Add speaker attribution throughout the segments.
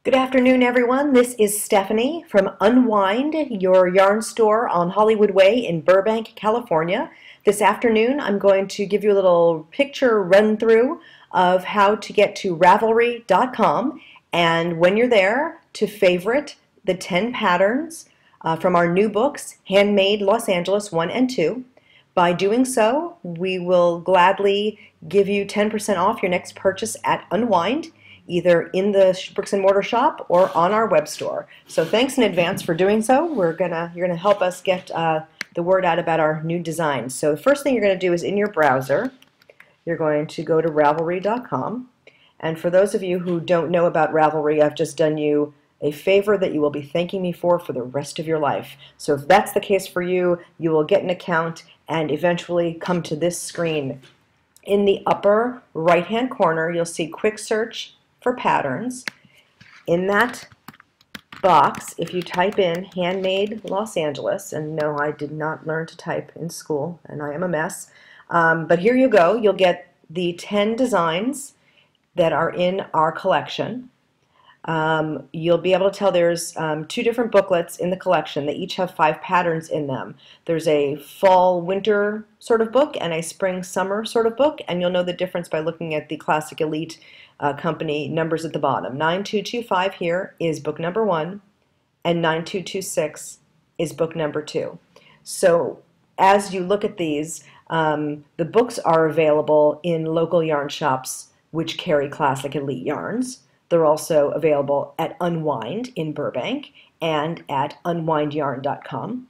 Speaker 1: Good afternoon, everyone. This is Stephanie from Unwind, your yarn store on Hollywood Way in Burbank, California. This afternoon, I'm going to give you a little picture run-through of how to get to Ravelry.com, and when you're there, to favorite the 10 patterns from our new books, Handmade Los Angeles 1 and 2. By doing so, we will gladly give you 10% off your next purchase at Unwind, either in the bricks and mortar shop or on our web store. So thanks in advance for doing so. You're gonna help us get the word out about our new designs. So the first thing you're gonna do is in your browser, you're going to go to Ravelry.com. And for those of you who don't know about Ravelry, I've just done you a favor that you will be thanking me for the rest of your life. So if that's the case for you, you will get an account and eventually come to this screen. In the upper right-hand corner, you'll see Quick Search for Patterns. In that box, if you type in Handmade Los Angeles, and no, I did not learn to type in school, and I am a mess, but here you go. You'll get the 10 designs that are in our collection. You'll be able to tell there's two different booklets in the collection. They each have 5 patterns in them. There's a fall-winter sort of book and a spring-summer sort of book, and you'll know the difference by looking at the Classic Elite company numbers at the bottom. 9225 here is book number 1, and 9226 is book number 2. So as you look at these, the books are available in local yarn shops which carry Classic Elite yarns. They're also available at Unwind in Burbank and at unwindyarn.com.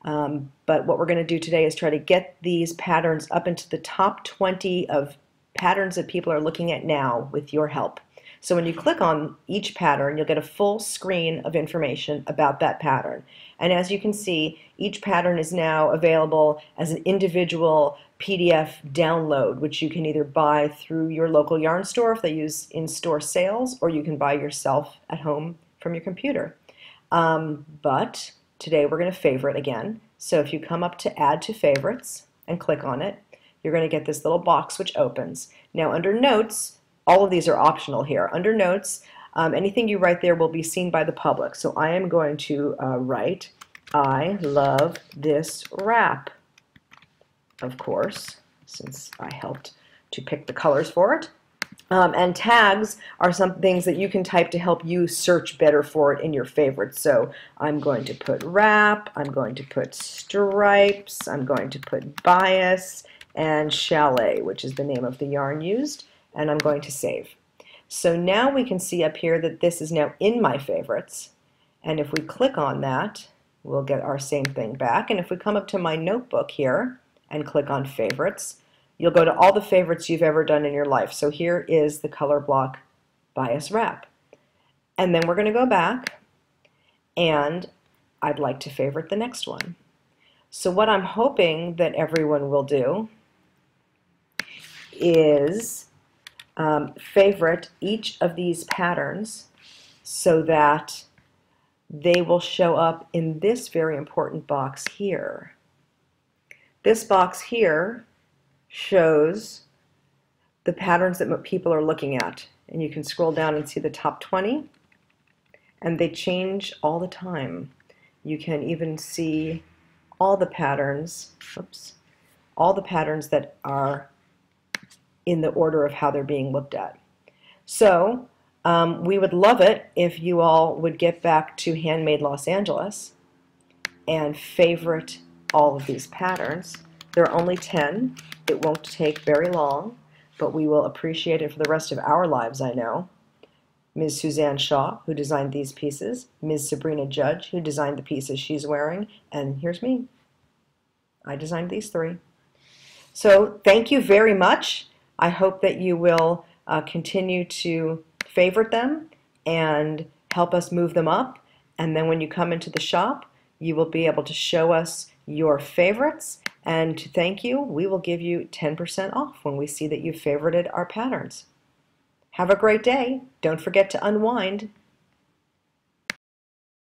Speaker 1: But what we're going to do today is try to get these patterns up into the top 20 of patterns that people are looking at now with your help. So when you click on each pattern, you'll get a full screen of information about that pattern. And as you can see, each pattern is now available as an individual PDF download, which you can either buy through your local yarn store if they use in-store sales, or you can buy yourself at home from your computer. But today we're going to favorite again. So if you come up to Add to Favorites and click on it, you're going to get this little box which opens. Now under Notes, all of these are optional here. Under Notes, anything you write there will be seen by the public. So I am going to write, I love this wrap, of course, since I helped to pick the colors for it. And tags are some things that you can type to help you search better for it in your favorites. So I'm going to put wrap, I'm going to put stripes, I'm going to put bias, and chalet, which is the name of the yarn used, and I'm going to save. So now we can see up here that this is now in my favorites, and if we click on that, we'll get our same thing back. And if we come up to my notebook here and click on favorites, you'll go to all the favorites you've ever done in your life. So here is the color block bias wrap. And then we're going to go back, and I'd like to favorite the next one. So what I'm hoping that everyone will do is favorite each of these patterns so that they will show up in this very important box here. This box here shows the patterns that people are looking at, and you can scroll down and see the top 20, and they change all the time. You can even see all the patterns, all the patterns that are in the order of how they're being looked at. So we would love it if you all would get back to Handmade Los Angeles and favorite all of these patterns. There are only 10. It won't take very long, but we will appreciate it for the rest of our lives, I know. Ms. Suzanne Shaw, who designed these pieces, Ms. Sabrina Judge, who designed the pieces she's wearing, and here's me. I designed these 3. So thank you very much. I hope that you will continue to favorite them and help us move them up. And then when you come into the shop, you will be able to show us your favorites. And to thank you, we will give you 10% off when we see that you've favorited our patterns. Have a great day. Don't forget to unwind.